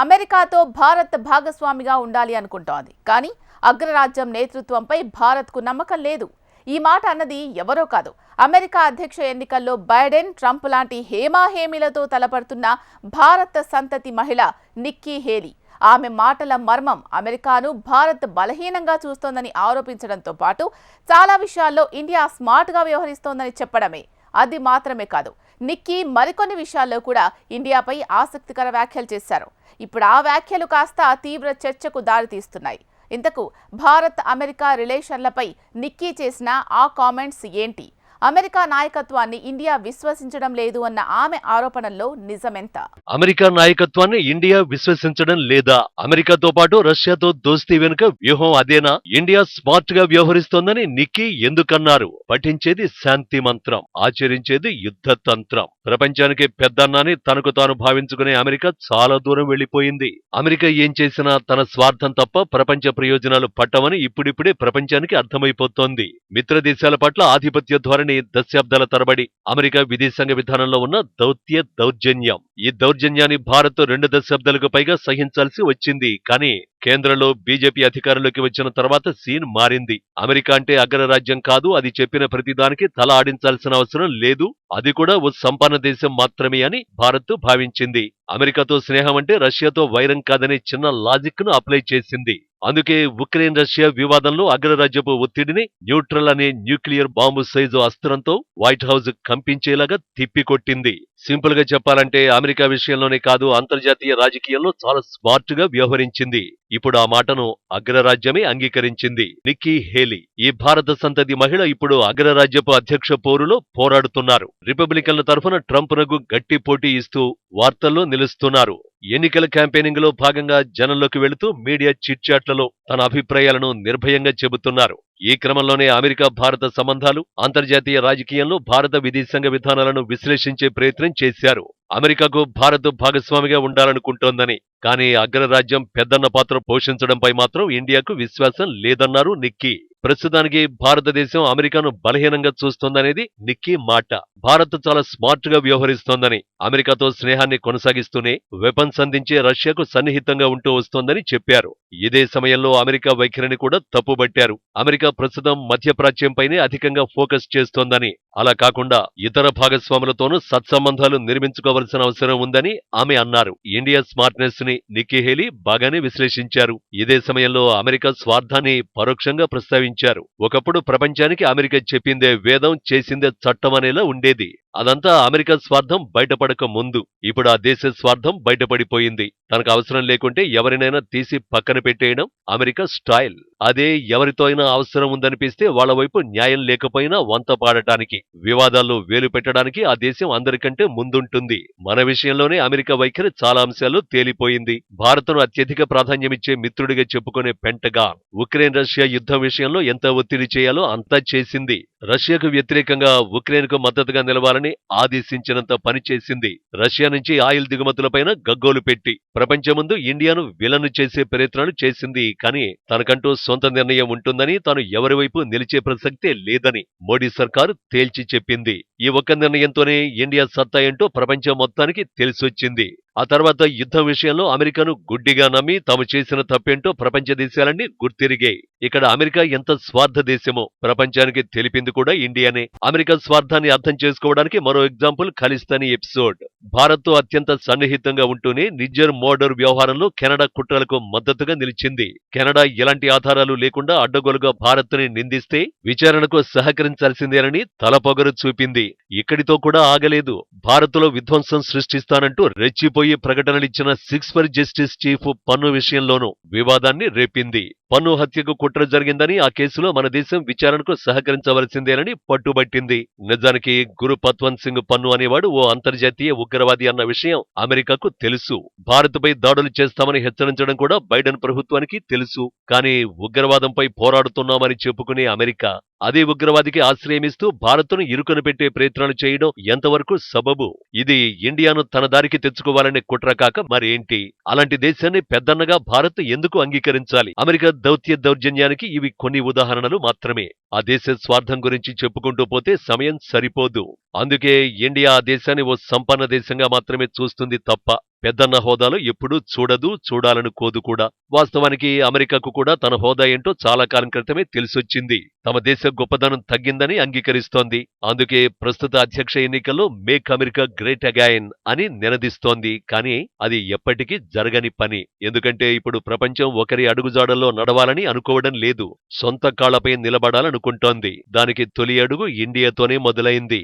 అమెరికాతో భారత్ భాగస్వామిగా ఉండాలి అనుకుంటోంది. కానీ అగ్రరాజ్యం నేతృత్వంపై భారత్కు నమ్మకం లేదు. ఈ మాట అన్నది ఎవరో కాదు, అమెరికా అధ్యక్ష ఎన్నికల్లో బైడెన్, ట్రంప్ లాంటి హేమాహేమీలతో తలపడుతున్న భారత సంతతి మహిళ నిక్కీ హేలీ. ఆమె మాటల మర్మం అమెరికాను భారత్ బలహీనంగా చూస్తోందని ఆరోపించడంతో పాటు చాలా విషయాల్లో ఇండియా స్మార్ట్గా వ్యవహరిస్తోందని చెప్పడమే. అది మాత్రమే కాదు, నిక్కీ మరికొన్ని విషయాల్లో కూడా ఇండియాపై ఆసక్తికర వ్యాఖ్యలు చేశారు. ఇప్పుడు ఆ వ్యాఖ్యలు కాస్త తీవ్ర చర్చకు దారితీస్తున్నాయి. ఇంతకు భారత్ అమెరికా రిలేషన్లపై నిక్కీ చేసిన ఆ కామెంట్స్ ఏంటి? అమెరికా నాయకత్వాన్ని ఇండియా విశ్వసించడం లేదు అన్న ఆమె ఆరోపణల్లో నిజమెంత? అమెరికా నాయకత్వాన్ని ఇండియా విశ్వసించడం లేదా? అమెరికాతో పాటు రష్యాతో దోస్తీ వెనుక వ్యూహం అదేనా? ఇండియా స్మార్ట్ గా వ్యవహరిస్తోందని నిక్కీ ఎందుకన్నారు? పఠించేది శాంతి మంత్రం, ఆచరించేది యుద్ధ తంత్రం. ప్రపంచానికి పెద్దన్నాని తనకు తాను భావించుకునే అమెరికా చాలా దూరం వెళ్లిపోయింది. అమెరికా ఏం చేసినా తన స్వార్థం తప్ప ప్రపంచ ప్రయోజనాలు పట్టవని ఇప్పుడిప్పుడే ప్రపంచానికి అర్థమైపోతోంది. మిత్ర దేశాల పట్ల ఆధిపత్య ధోరణి దశాబ్దాల తరబడి అమెరికా విదేశాంగ విధానంలో ఉన్న దౌర్జన్యం. ఈ దౌర్జన్యాన్ని భారత్ 2 దశాబ్దాలకు పైగా సహించాల్సి వచ్చింది. కానీ కేంద్రంలో బీజేపీ అధికారంలోకి వచ్చిన తర్వాత సీన్ మారింది. అమెరికా అంటే అగ్రరాజ్యం కాదు, అది చెప్పిన ప్రతిదానికి తల ఆడించాల్సిన అవసరం లేదు, అది కూడా ఓ సంపన్న దేశం మాత్రమే అని భారత్ భావించింది. అమెరికాతో స్నేహం అంటే రష్యాతో వైరం కాదనే చిన్న లాజిక్ ను అప్లై చేసింది. అందుకే ఉక్రెయిన్ రష్యా వివాదంలో అగ్రరాజ్యపు ఒత్తిడిని న్యూట్రల్ అనే న్యూక్లియర్ బాంబు సైజు అస్త్రంతో వైట్ హౌస్ కంపించేలాగా తిప్పికొట్టింది. సింపుల్ గా చెప్పాలంటే అమెరికా విషయంలోనే కాదు, అంతర్జాతీయ రాజకీయాల్లో చాలా స్మార్ట్ గా వ్యవహరించింది. ఇప్పుడు ఆ మాటను అగ్రరాజ్యమే అంగీకరించింది. నిక్కీ హేలీ, ఈ భారత సంతతి మహిళ ఇప్పుడు అగ్రరాజ్యపు అధ్యక్ష పోరులో పోరాడుతున్నారు. రిపబ్లికన్ల తరఫున ట్రంప్ నకు గట్టి పోటీ ఇస్తూ వార్తల్లో నిలుస్తున్నారు. ఎన్నికల క్యాంపెయినింగ్ లో భాగంగా జనంలోకి వెళుతూ మీడియా చిట్చాట్లలో తన అభిప్రాయాలను నిర్భయంగా చెబుతున్నారు. ఈ క్రమంలోనే అమెరికా భారత సంబంధాలు, అంతర్జాతీయ రాజకీయంలో భారత విదేశాంగ విధానాలను విశ్లేషించే ప్రయత్నం చేశారు. అమెరికాకు భారత్ భాగస్వామిగా ఉండాలనుకుంటోందని, కానీ అగ్రరాజ్యం పెద్దన్న పాత్ర పోషించడంపై మాత్రం ఇండియాకు విశ్వాసం లేదన్నారు నిక్కీ. ప్రస్తుతానికి భారతదేశం అమెరికాను బలహీనంగా చూస్తోందనేది నిక్కీ మాట. భారత్ చాలా స్మార్ట్ గా వ్యవహరిస్తోందని, అమెరికాతో స్నేహాన్ని కొనసాగిస్తూనే వెపన్స్ అందించే రష్యాకు సన్నిహితంగా ఉంటూ వస్తోందని చెప్పారు. ఇదే సమయంలో అమెరికా వైఖరిని కూడా తప్పుబట్టారు. అమెరికా ప్రస్తుతం మధ్యప్రాచ్యంపైనే అధికంగా ఫోకస్ చేస్తోందని, అలా కాకుండా ఇతర భాగస్వాములతోనూ సత్సంబంధాలు నిర్మించుకోవాల్సిన అవసరం ఉందని ఆమె అన్నారు. ఇండియా స్మార్ట్నెస్ ని నిక్కీ హేలీ బాగానే విశ్లేషించారు. ఇదే సమయంలో అమెరికా స్వార్థాన్ని పరోక్షంగా ప్రస్తావించారు. ఒకప్పుడు ప్రపంచానికి అమెరికా చెప్పిందే వేదం, చేసిందే చట్టం అనేలా ఉండేది. అదంతా అమెరికా స్వార్థం బయటపడక ముందు. ఇప్పుడు ఆ దేశ స్వార్థం బయటపడిపోయింది. తనకు అవసరం లేకుంటే ఎవరినైనా తీసి పక్కన పెట్టేయడం అమెరికా స్టైల్. అదే ఎవరితో అయినా అవసరం ఉందనిపిస్తే వాళ్ల వైపు న్యాయం లేకపోయినా వంత పాడటానికి, వివాదాల్లో వేలు పెట్టడానికి ఆ దేశం అందరికంటే ముందుంటుంది. మన విషయంలోనే అమెరికా వైఖరి చాలా అంశాల్లో తేలిపోయింది. భారత్ను అత్యధిక ప్రాధాన్యమిచ్చే మిత్రుడిగా చెప్పుకునే పెంటగాన్ ఉక్రెయిన్ రష్యా యుద్ధం విషయంలో ఎంత ఒత్తిడి చేయాలో అంతా చేసింది. రష్యాకు వ్యతిరేకంగా ఉక్రెయిన్ కు మద్దతుగా నిలవాలని ఆదేశించినంత పని చేసింది. రష్యా నుంచి ఆయిల్ దిగుమతులపైన గగ్గోలు పెట్టి ప్రపంచం ముందు ఇండియాను విలన్ చేసే ప్రయత్నాలు చేసింది. కానీ తనకంటూ సొంత నిర్ణయం ఉంటుందని, తాను ఎవరి వైపు నిలిచే ప్రసక్తే లేదని మోడీ సర్కారు తేల్చి చెప్పింది. ఈ ఒక్క నిర్ణయంతోనే ఇండియా సత్తా ఏంటో ప్రపంచం మొత్తానికి తెలిసొచ్చింది. ఆ తర్వాత యుద్ధం విషయంలో అమెరికాను గుడ్డిగా నమ్మి తాము చేసిన తప్పేంటో ప్రపంచ దేశాలన్నీ గుర్తిరిగాయి. ఇక్కడ అమెరికా ఎంత స్వార్థ దేశమో ప్రపంచానికి తెలిపింది కూడా ఇండియానే. అమెరికా స్వార్థాన్ని అర్థం చేసుకోవడానికి మరో ఎగ్జాంపుల్ ఖలిస్తానీ ఎపిసోడ్. భారత్తో అత్యంత సన్నిహితంగా ఉంటూనే నిజ్జర్ మోర్డర్ వ్యవహారంలో కెనడా కుట్రలకు మద్దతుగా నిలిచింది. కెనడా ఎలాంటి ఆధారాలు లేకుండా అడ్డగోలుగా భారత్ని నిందిస్తే విచారణకు సహకరించాల్సిందేనని తలపొగరు చూపింది. ఇక్కడితో కూడా ఆగలేదు. భారత్లో విధ్వంసం సృష్టిస్తానంటూ రెచ్చిపోయి ప్రకటనలిచ్చిన 6 ఫర్ జస్టిస్ చీఫ్ పన్ను విషయంలోనూ వివాదాన్ని రేపింది. పన్ను హత్యకు కుట్ర జరిగిందని, ఆ కేసులో మన దేశం విచారణకు సహకరించవలసిందేనని పట్టుబట్టింది. నిజానికి గురు పత్వంత్ సింగ్ పన్ను అనేవాడు ఓ అంతర్జాతీయ ఉగ్రవాది అన్న విషయం అమెరికాకు తెలుసు. భారత్పై దాడులు చేస్తామని హెచ్చరించడం కూడా బైడెన్ ప్రభుత్వానికి తెలుసు. కానీ ఉగ్రవాదంపై పోరాడుతున్నామని చెప్పుకునే అమెరికా అదే ఉగ్రవాదికి ఆశ్రయమిస్తూ భారత్ను ఇరుకున పెట్టే ప్రయత్నాలు చేయడం ఎంతవరకు సబబు? ఇది ఇండియాను తన దారికి తెచ్చుకోవాలనే కుట్ర కాక మరేంటి? అలాంటి దేశాన్ని పెద్దన్నగా భారత్ ఎందుకు అంగీకరించాలి? అమెరికా దౌర్జన్యానికి ఇవి కొన్ని ఉదాహరణలు మాత్రమే. ఆ దేశ స్వార్థం గురించి చెప్పుకుంటూ పోతే సమయం సరిపోదు. అందుకే ఇండియా ఆ దేశాన్ని ఓ సంపన్న దేశంగా మాత్రమే చూస్తుంది తప్ప పెద్దన్న హోదాలో ఎప్పుడూ చూడదు, చూడాలనుకోదు కూడా. వాస్తవానికి అమెరికాకు కూడా తన హోదా ఏంటో చాలా కాలం క్రితమే తెలిసొచ్చింది. తమ దేశ గొప్పదనం తగ్గిందని అంగీకరిస్తోంది. అందుకే ప్రస్తుత అధ్యక్ష ఎన్నికల్లో మేక్ అమెరికా గ్రేట్ అగైన్ అని నినదిస్తోంది. కానీ అది ఎప్పటికీ జరగని పని. ఎందుకంటే ఇప్పుడు ప్రపంచం ఒకరి అడుగుజాడల్లో నడవాలని అనుకోవడం లేదు. సొంత కాళ్లపై నిలబడాలనుకుంటోంది. దానికి తొలి అడుగు ఇండియాతోనే మొదలైంది.